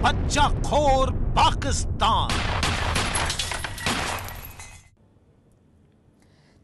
बच्चा खोर पाकिस्तान।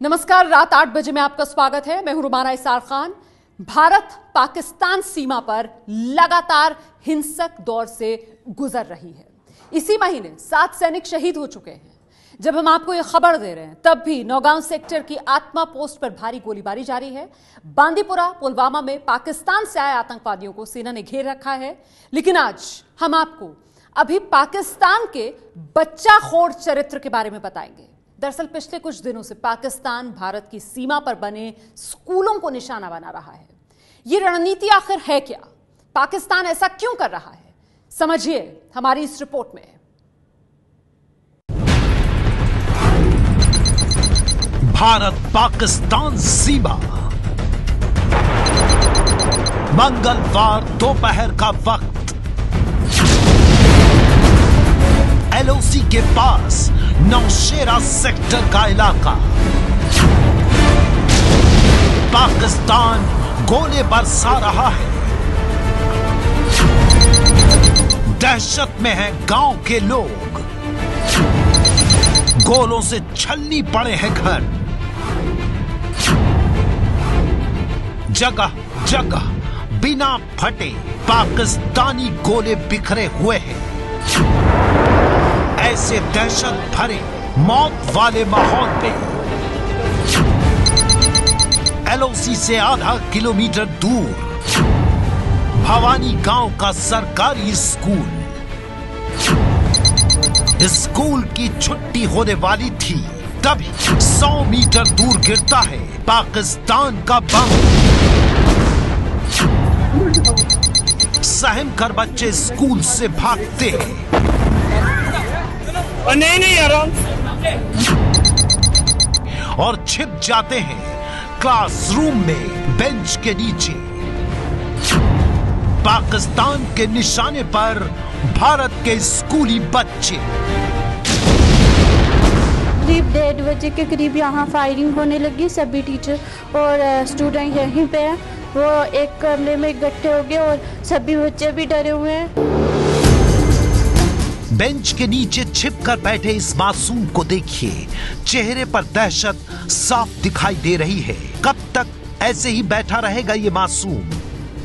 नमस्कार, रात 8 बजे में आपका स्वागत है। मैं हूं रुमाना इसार खान। भारत पाकिस्तान सीमा पर लगातार हिंसक दौर से गुजर रही है। इसी महीने 7 सैनिक शहीद हो चुके हैं। जब हम आपको यह खबर दे रहे हैं तब भी नौगांव सेक्टर की आत्मा पोस्ट पर भारी गोलीबारी जारी है। बांदीपुरा पुलवामा में पाकिस्तान से आए आतंकवादियों को सेना ने घेर रखा है। लेकिन आज हम आपको अभी पाकिस्तान के बच्चा खोर चरित्र के बारे में बताएंगे। दरअसल पिछले कुछ दिनों से पाकिस्तान भारत की सीमा पर बने स्कूलों को निशाना बना रहा है। यह रणनीति आखिर है क्या? पाकिस्तान ऐसा क्यों कर रहा है? समझिए हमारी इस रिपोर्ट में। भारत पाकिस्तान सीमा। मंगलवार दोपहर का वक्त एलओसी के पास नौशेरा सेक्टर का इलाका। पाकिस्तान गोले बरसा रहा है। दहशत में है गांव के लोग। गोलों से छलनी पड़े हैं घर। जगह जगह बिना फटे पाकिस्तानी गोले बिखरे हुए हैं। ऐसे दहशत भरे मौत वाले माहौल में एलओसी से आधा किलोमीटर दूर भवानी गांव का सरकारी स्कूल की छुट्टी होने वाली थी, तभी 100 मीटर दूर गिरता है पाकिस्तान का बम। सहम कर बच्चे स्कूल से भागते हैं। नहीं और छिप जाते हैं क्लासरूम में बेंच के नीचे। पाकिस्तान के निशाने पर भारत के स्कूली बच्चे। करीब 1:30 बजे के करीब यहाँ फायरिंग होने लगी। सभी टीचर और स्टूडेंट यहीं पे हैं। वो एक कमरे में इकट्ठे हो गए और सभी बच्चे भी डरे हुए हैं। बेंच के नीचे छिपकर बैठे इस मासूम को देखिए। चेहरे पर दहशत साफ दिखाई दे रही है। कब तक ऐसे ही बैठा रहेगा ये मासूम?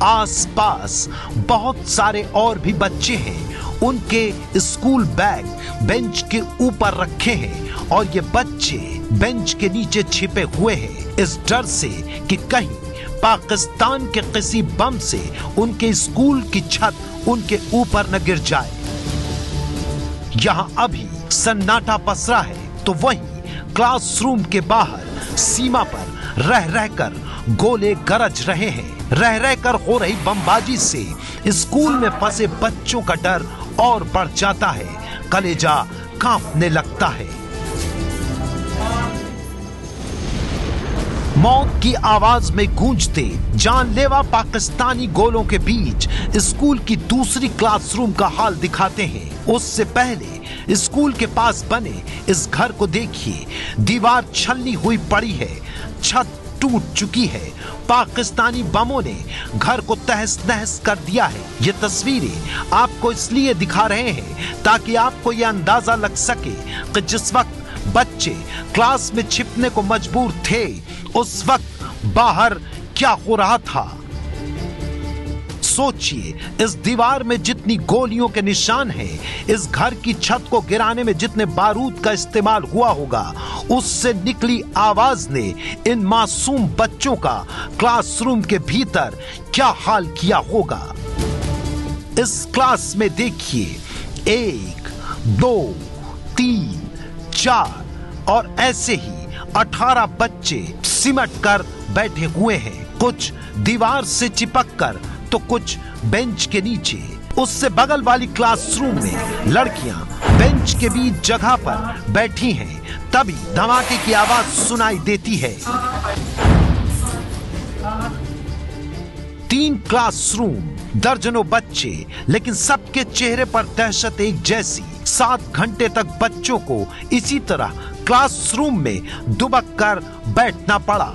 आसपास बहुत सारे और भी बच्चे हैं। उनके स्कूल बैग बेंच के ऊपर रखे हैं और ये बच्चे बेंच के नीचे छिपे हुए हैं इस डर से कि कहीं पाकिस्तान के किसी बम से उनके स्कूल की छत उनके ऊपर न गिर जाए। यहां अभी सन्नाटा पसरा है तो वहीं क्लासरूम के बाहर सीमा पर रह रहकर गोले गरज रहे हैं। रह रहकर हो रही बमबाजी से स्कूल में फंसे बच्चों का डर और बढ़ जाता है। कलेजा कांपने लगता है। मौत की आवाज में गूंजते जानलेवा पाकिस्तानी गोलों के बीच स्कूल की दूसरी क्लासरूम का हाल दिखाते हैं। उससे पहले स्कूल के पास बने इस घर को देखिए। दीवार छलनी हुई पड़ी है, छत टूट चुकी है। पाकिस्तानी बमों ने घर को तहस नहस कर दिया है। ये तस्वीरें आपको इसलिए दिखा रहे हैं ताकि आपको यह अंदाजा लग सके कि जिस वक्त बच्चे क्लास में छिपने को मजबूर थे उस वक्त बाहर क्या हो रहा था। सोचिए, इस दीवार में जितनी गोलियों के निशान हैं, इस घर की छत को गिराने में जितने बारूद का इस्तेमाल हुआ होगा, उससे निकली आवाज ने इन मासूम बच्चों का क्लासरूम के भीतर क्या हाल किया होगा। इस क्लास में देखिए 1, 2, 3, 4 और ऐसे ही 18 बच्चे सिमट कर बैठे हुए हैं। कुछ दीवार से चिपक कर तो कुछ बेंच के नीचे। उससे बगल वाली क्लासरूम में लड़कियां बेंच के बीच जगह पर बैठी हैं। तभी धमाके की आवाज सुनाई देती है। 3 क्लासरूम, दर्जनों बच्चे, लेकिन सबके चेहरे पर दहशत एक जैसी। 7 घंटे तक बच्चों को इसी तरह क्लासरूम में दुबक कर बैठना पड़ा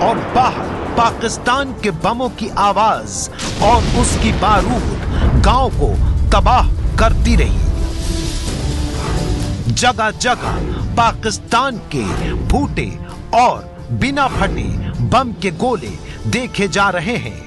और बाहर पाकिस्तान के बमों की आवाज और उसकी बारूद गांव को तबाह करती रही। जगह जगह पाकिस्तान के फूटे और बिना फटे बम के गोले देखे जा रहे हैं।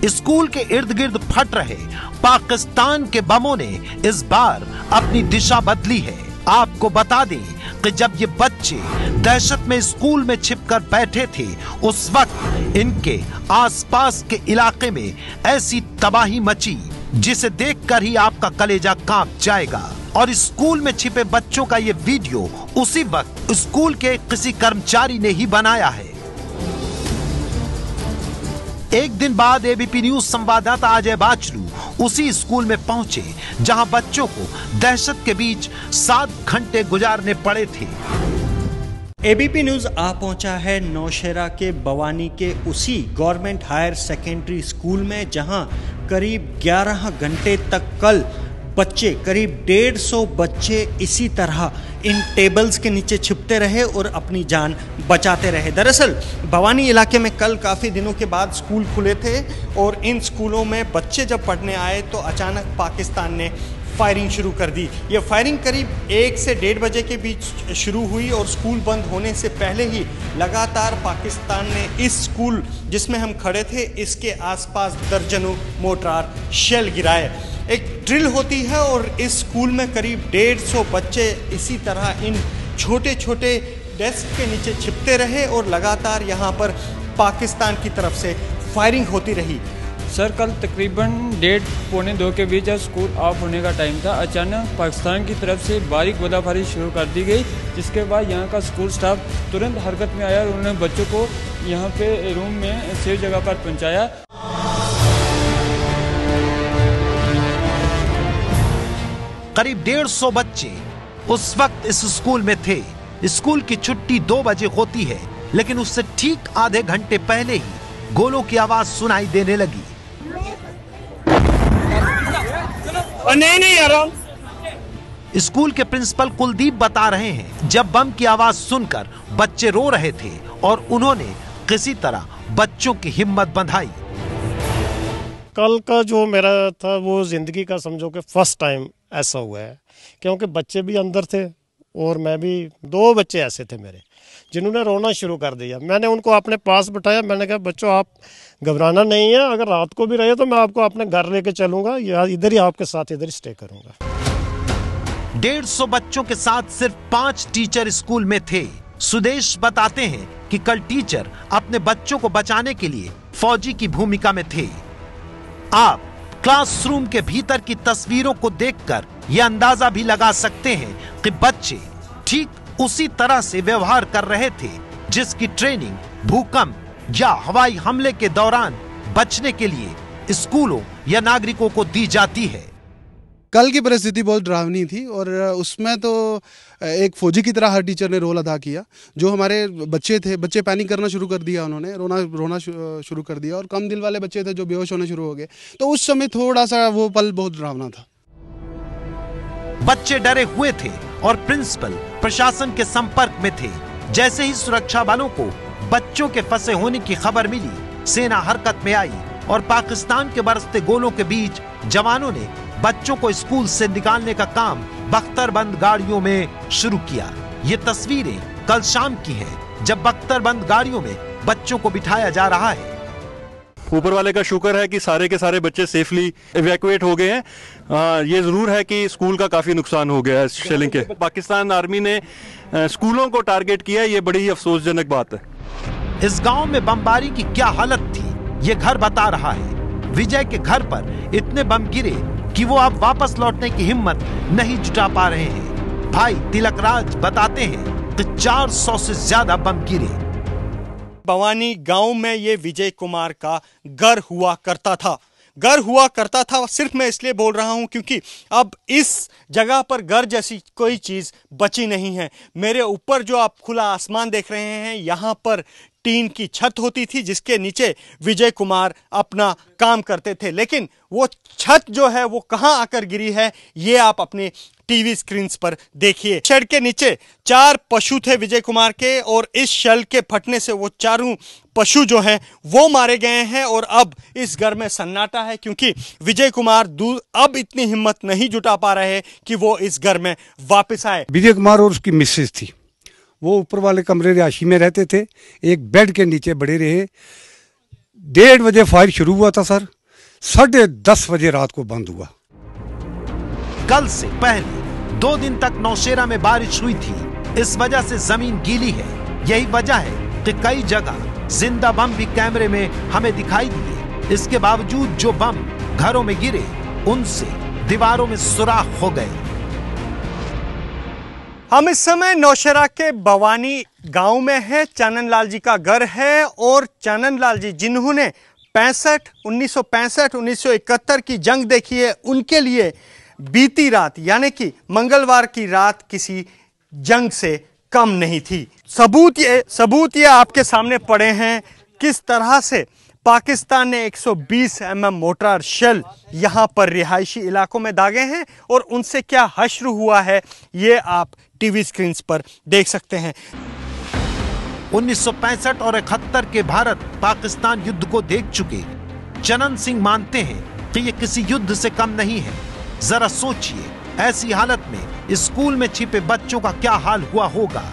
स्कूल के इर्द गिर्द फट रहे पाकिस्तान के बमों ने इस बार अपनी दिशा बदली है। आपको बता दें कि जब ये बच्चे दहशत में स्कूल में छिपकर बैठे थे, उस वक्त इनके आसपास के इलाके में ऐसी तबाही मची जिसे देखकर ही आपका कलेजा कांप जाएगा। और स्कूल में छिपे बच्चों का ये वीडियो उसी वक्त स्कूल के किसी कर्मचारी ने ही बनाया है। एक दिन बाद एबीपी न्यूज संवाददाता अजय बाचलू उसी स्कूल में पहुंचे जहां बच्चों को दहशत के बीच 7 घंटे गुजारने पड़े थे। एबीपी न्यूज आ पहुंचा है नौशेरा के बवानी के उसी गवर्नमेंट हायर सेकेंडरी स्कूल में जहां करीब 11 घंटे तक कल बच्चे, करीब 150 बच्चे इसी तरह इन टेबल्स के नीचे छिपते रहे और अपनी जान बचाते रहे। दरअसल भवानी इलाके में कल काफ़ी दिनों के बाद स्कूल खुले थे और इन स्कूलों में बच्चे जब पढ़ने आए तो अचानक पाकिस्तान ने फायरिंग शुरू कर दी। ये फायरिंग करीब 1 से 1:30 बजे के बीच शुरू हुई और स्कूल बंद होने से पहले ही लगातार पाकिस्तान ने इस स्कूल जिसमें हम खड़े थे इसके आसपास दर्जनों मोर्टार शेल गिराए। एक ड्रिल होती है और इस स्कूल में करीब 150 बच्चे इसी तरह इन छोटे छोटे डेस्क के नीचे छिपते रहे और लगातार यहाँ पर पाकिस्तान की तरफ से फायरिंग होती रही। सर कल तकरीबन 1:30 पौने 2 के बीच जब स्कूल ऑफ होने का टाइम था, अचानक पाकिस्तान की तरफ से बारीक गोलाबारी शुरू कर दी गई, जिसके बाद यहाँ का स्कूल स्टाफ तुरंत हरकत में आया और उन्होंने बच्चों को यहाँ पे रूम में सेफ जगह पर पहुँचाया। करीब 150 बच्चे उस वक्त इस स्कूल में थे। स्कूल की छुट्टी 2 बजे होती है, लेकिन उससे ठीक आधे घंटे पहले ही गोलों की आवाज सुनाई देने लगी। नहीं यार। स्कूल के प्रिंसिपल कुलदीप बता रहे हैं जब बम की आवाज सुनकर बच्चे रो रहे थे और उन्होंने किसी तरह बच्चों की हिम्मत बंधाई। कल का जो मेरा था वो जिंदगी का समझो कि फर्स्ट टाइम ऐसा हुआ है, क्योंकि बच्चे भी अंदर थे और मैं भी। 2 बच्चे ऐसे थे मेरे जिन्होंने रोना शुरू कर दिया। मैंने उनको अपने पास बिठाया, मैंने कहा बच्चों आप घबराना नहीं है, अगर रात को भी रहे तो मैं आपको अपने घर लेके चलूंगा या इधर ही आपके साथ इधर स्टे करूंगा। 150 बच्चों के साथ सिर्फ 5 टीचर स्कूल में थे। सुदेश बताते हैं कि कल टीचर अपने बच्चों को बचाने के लिए फौजी की भूमिका में थे। आप क्लासरूम के भीतर की तस्वीरों को देखकर यह अंदाजा भी लगा सकते हैं कि बच्चे ठीक उसी तरह से व्यवहार कर रहे थे जिसकी ट्रेनिंग भूकंप या हवाई हमले के दौरान बचने के लिए स्कूलों या नागरिकों को दी जाती है। कल की परिस्थिति बहुत डरावनी थी और उसमें तो एक फौजी की तरह हर टीचर ने रोल अदा किया। जो हमारे बच्चे थे, बच्चे पैनिक करना शुरू कर दिया, उन्होंने रोना शुरू कर दिया और कम दिल वाले बच्चे थे जो बेहोश होने शुरू हो गए। तो उस समय थोड़ा सा वो पल बहुत डरावना था। बच्चे डरे हुए थे और प्रिंसिपल प्रशासन के संपर्क में थे। जैसे ही सुरक्षा बलों को बच्चों के फंसे होने की खबर मिली, सेना हरकत में आई और पाकिस्तान के बरसते गोलों के बीच जवानों ने बच्चों को स्कूल से निकालने का काम बख्तरबंद गाड़ियों में शुरू किया। ये तस्वीरें कल शाम की हैं, जब बख्तरबंद गाड़ियों में बच्चों को बिठाया जा रहा है। ऊपर वाले का शुक्र है कि सारे के सारे बच्चे सेफली इवैक्यूएट हो गए हैं। ये जरूर है कि स्कूल का काफी नुकसान हो गया है शेलिंग के। पाकिस्तान आर्मी ने स्कूलों को टारगेट किया, ये बड़ी ही अफसोसजनक बात है। इस गांव में बमबारी की क्या हालत थी, ये घर बता रहा है। विजय के घर पर इतने बम गिरे कि वो अब वापस लौटने की हिम्मत नहीं जुटा पा रहे हैं। भाई तिलकराज बताते हैं कि 400 से ज्यादा बम गिरे। भवानी गांव में ये विजय कुमार का घर हुआ करता था। सिर्फ मैं इसलिए बोल रहा हूं क्योंकि अब इस जगह पर घर जैसी कोई चीज बची नहीं है। मेरे ऊपर जो आप खुला आसमान देख रहे हैं, यहाँ पर टीन की छत होती थी जिसके नीचे विजय कुमार अपना काम करते थे। लेकिन वो छत जो है वो कहां आकर गिरी है ये आप अपने टीवी स्क्रीन पर देखिए। शेड के नीचे 4 पशु थे विजय कुमार के, और इस शेल के फटने से वो चारों पशु जो हैं वो मारे गए हैं। और अब इस घर में सन्नाटा है क्योंकि विजय कुमार अब इतनी हिम्मत नहीं जुटा पा रहे कि वो इस घर में वापस आए। विजय कुमार और उसकी मिसेज थी, वो ऊपर वाले कमरे रिहायशी में रहते थे, एक बेड के नीचे बड़े रहे। 1:30 बजे फायर शुरू हुआ था सर, 10:30 बजे रात को बंद हुआ। कल से पहले 2 दिन तक नौशेरा में बारिश हुई थी, इस वजह से जमीन गीली है। यही वजह है कि कई जगह जिंदा बम भी कैमरे में हमें दिखाई दिए। इसके बावजूद जो बम घरों में गिरे उनसे दीवारों में सुराख हो गए। हम इस समय नौशेरा के बवानी गांव में हैं। चानन लाल जी का घर है, और चानन लाल जी जिन्होंने 1965-1971 की जंग देखी है, उनके लिए बीती रात यानी कि मंगलवार की रात किसी जंग से कम नहीं थी। सबूत ये आपके सामने पड़े हैं किस तरह से पाकिस्तान ने 120 mm मोर्टार शेल यहां पर रिहायशी इलाकों में दागे हैं, और उनसे क्या हश्र हुआ है ये आप टीवी स्क्रीन पर देख सकते हैं। 1965 और 71 के भारत पाकिस्तान युद्ध को देख चुके चनन सिंह मानते हैं कि ये किसी युद्ध से कम नहीं है। जरा सोचिए, ऐसी हालत में स्कूल में छिपे बच्चों का क्या हाल हुआ होगा।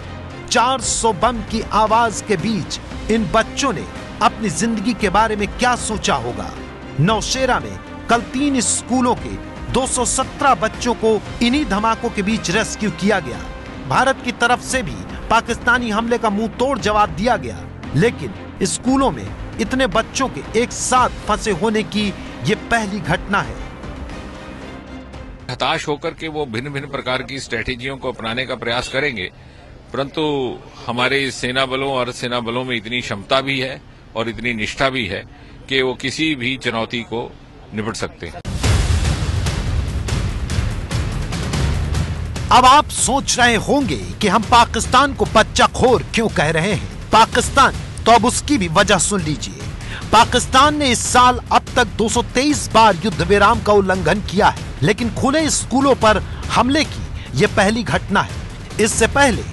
400 बम की आवाज के बीच इन बच्चों ने अपनी जिंदगी के बारे में क्या सोचा होगा। नौशेरा में कल 3 स्कूलों के 217 बच्चों को इन्हीं धमाकों के बीच रेस्क्यू किया गया। भारत की तरफ से भी पाकिस्तानी हमले का मुंह तोड़ जवाब दिया गया, लेकिन स्कूलों में इतने बच्चों के एक साथ फंसे होने की ये पहली घटना है। हताश होकर के वो भिन्न भिन्न प्रकार की स्ट्रेटेजियों को अपनाने का प्रयास करेंगे, परंतु हमारे सेना बलों और सेना बलों में इतनी क्षमता भी है और इतनी निष्ठा भी है कि वो किसी भी चुनौती को निपट सकते हैं। अब आप सोच रहे होंगे कि हम पाकिस्तान को बच्चाखोर क्यों कह रहे हैं। पाकिस्तान, तो अब उसकी भी वजह सुन लीजिए। पाकिस्तान ने इस साल अब तक 223 बार युद्ध विराम का उल्लंघन किया है, लेकिन खुले स्कूलों पर हमले की यह पहली घटना है। इससे पहले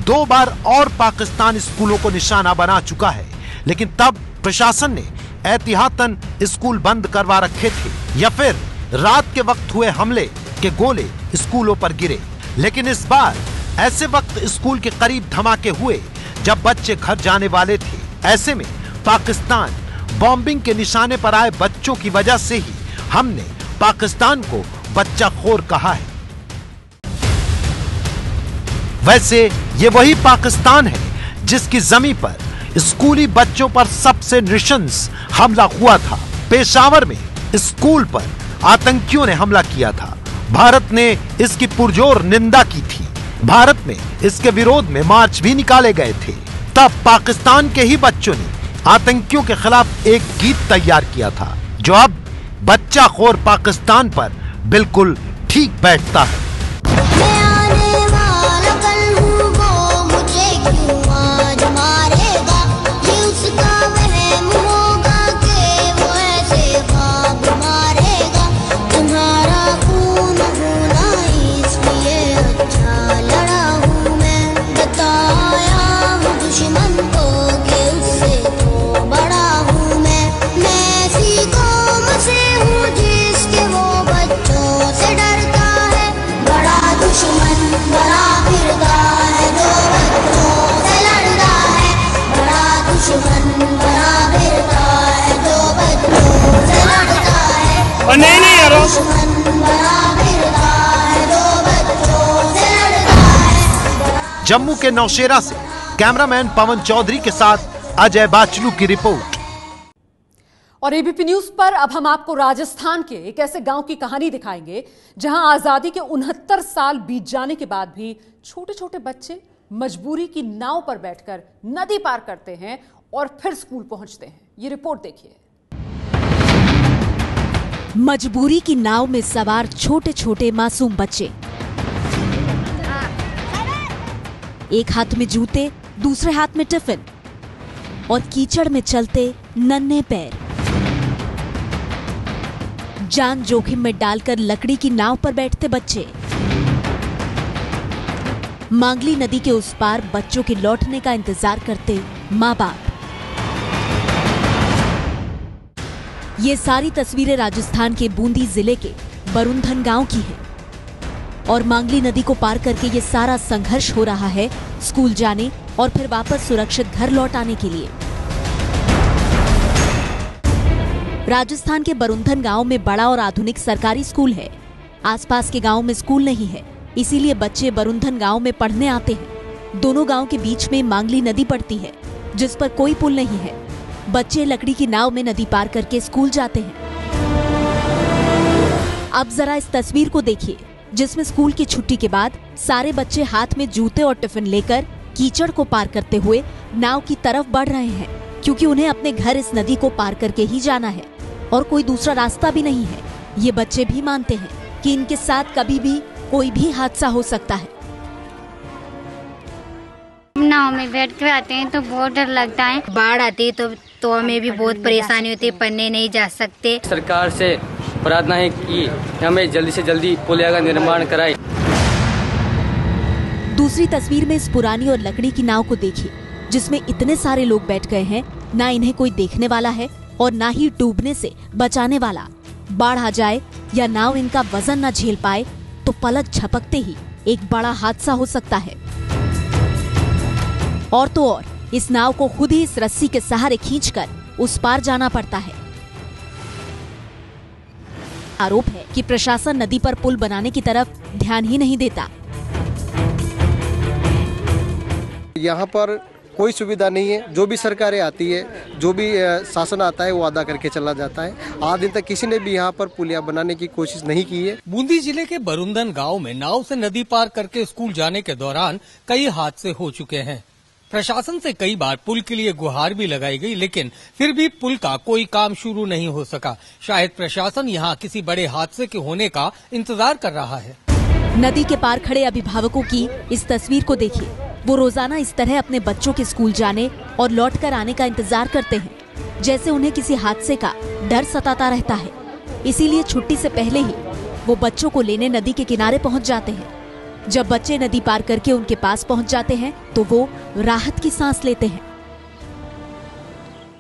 2 बार और पाकिस्तान स्कूलों को निशाना बना चुका है, लेकिन तब प्रशासन ने एहतियातन स्कूल बंद करवा रखे थे, या फिर रात के वक्त हुए हमले के गोले स्कूलों पर गिरे। लेकिन इस बार ऐसे वक्त स्कूल के करीब धमाके हुए जब बच्चे घर जाने वाले थे। ऐसे में पाकिस्तान बॉम्बिंग के निशाने पर आए बच्चों की वजह से ही हमने पाकिस्तान को बच्चाखोर कहा है। वैसे ये वही पाकिस्तान है जिसकी जमीन पर स्कूली बच्चों पर सबसे नृशंस हमला हुआ था। पेशावर में स्कूल पर आतंकियों ने हमला किया था। भारत ने इसकी पुरजोर निंदा की थी। भारत में इसके विरोध में मार्च भी निकाले गए थे। तब पाकिस्तान के ही बच्चों ने आतंकियों के खिलाफ एक गीत तैयार किया था, जो अब बच्चाखोर पाकिस्तान पर बिल्कुल ठीक बैठता है। जम्मू के नौशेरा से कैमरामैन पवन चौधरी के साथ अजय बाचलू की रिपोर्ट। और एबीपी न्यूज पर अब हम आपको राजस्थान के एक ऐसे गांव की कहानी दिखाएंगे जहां आजादी के 69 साल बीत जाने के बाद भी छोटे छोटे बच्चे मजबूरी की नाव पर बैठकर नदी पार करते हैं और फिर स्कूल पहुंचते हैं। ये रिपोर्ट देखिए। मजबूरी की नाव में सवार छोटे छोटे मासूम बच्चे, एक हाथ में जूते, दूसरे हाथ में टिफिन। और कीचड़ में चलते नन्हे पैर, जान जोखिम में डालकर लकड़ी की नाव पर बैठते बच्चे, मांगली नदी के उस पार बच्चों के लौटने का इंतजार करते माँ बाप। ये सारी तस्वीरें राजस्थान के बूंदी जिले के बरुंधन गांव की है और मांगली नदी को पार करके ये सारा संघर्ष हो रहा है स्कूल जाने और फिर वापस सुरक्षित घर लौट आने के लिए। राजस्थान के बरुंधन गांव में बड़ा और आधुनिक सरकारी स्कूल है। आसपास के गांव में स्कूल नहीं है, इसीलिए बच्चे बरुंधन गांव में पढ़ने आते हैं। दोनों गांव के बीच में मांगली नदी पड़ती है जिस पर कोई पुल नहीं है। बच्चे लकड़ी की नाव में नदी पार करके स्कूल जाते हैं। अब जरा इस तस्वीर को देखिए जिसमें स्कूल की छुट्टी के बाद सारे बच्चे हाथ में जूते और टिफिन लेकर कीचड़ को पार करते हुए नाव की तरफ बढ़ रहे हैं, क्योंकि उन्हें अपने घर इस नदी को पार करके ही जाना है और कोई दूसरा रास्ता भी नहीं है। ये बच्चे भी मानते हैं कि इनके साथ कभी भी कोई भी हादसा हो सकता है। नाव में बैठ के आते हैं तो बहुत डर लगता है। बाढ़ आती है तो हमें भी बहुत परेशानी होती है, पढ़ने नहीं जा सकते। सरकार से प्रार्थना है कि हमें जल्दी से जल्दी पुलिया का निर्माण कराए। दूसरी तस्वीर में इस पुरानी और लकड़ी की नाव को देखिए जिसमें इतने सारे लोग बैठ गए हैं। ना इन्हें कोई देखने वाला है और ना ही डूबने से बचाने वाला। बाढ़ आ जाए या नाव इनका वजन न झेल पाए तो पलक झपकते ही एक बड़ा हादसा हो सकता है। और तो और इस नाव को खुद ही इस रस्सी के सहारे खींचकर उस पार जाना पड़ता है। आरोप है कि प्रशासन नदी पर पुल बनाने की तरफ ध्यान ही नहीं देता। यहाँ पर कोई सुविधा नहीं है। जो भी सरकारें आती है, जो भी शासन आता है वो अदा करके चला जाता है। आज दिन तक किसी ने भी यहाँ पर पुलिया बनाने की कोशिश नहीं की है। बूंदी जिले के बरुंधन गांव में नाव से नदी पार करके स्कूल जाने के दौरान कई हादसे हो चुके हैं। प्रशासन से कई बार पुल के लिए गुहार भी लगाई गई, लेकिन फिर भी पुल का कोई काम शुरू नहीं हो सका। शायद प्रशासन यहाँ किसी बड़े हादसे के होने का इंतजार कर रहा है। नदी के पार खड़े अभिभावकों की इस तस्वीर को देखिए। वो रोजाना इस तरह अपने बच्चों के स्कूल जाने और लौटकर आने का इंतजार करते हैं, जैसे उन्हें किसी हादसे का डर सताता रहता है। इसीलिए छुट्टी से पहले ही वो बच्चों को लेने नदी के किनारे पहुंच जाते हैं। जब बच्चे नदी पार करके उनके पास पहुंच जाते हैं तो वो राहत की सांस लेते हैं।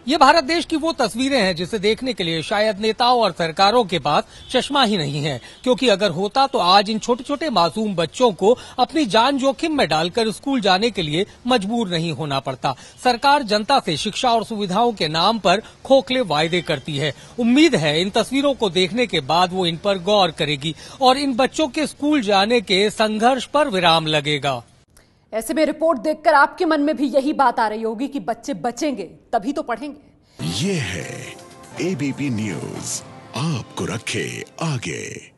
ये भारत देश की वो तस्वीरें हैं जिसे देखने के लिए शायद नेताओं और सरकारों के पास चश्मा ही नहीं है, क्योंकि अगर होता तो आज इन छोटे छोटे मासूम बच्चों को अपनी जान जोखिम में डालकर स्कूल जाने के लिए मजबूर नहीं होना पड़ता। सरकार जनता से शिक्षा और सुविधाओं के नाम पर खोखले वायदे करती है। उम्मीद है इन तस्वीरों को देखने के बाद वो इन पर गौर करेगी और इन बच्चों के स्कूल जाने के संघर्ष पर विराम लगेगा। ऐसे में रिपोर्ट देखकर आपके मन में भी यही बात आ रही होगी कि बच्चे बचेंगे तभी तो पढ़ेंगे। ये है एबीपी न्यूज़, आपको रखे आगे।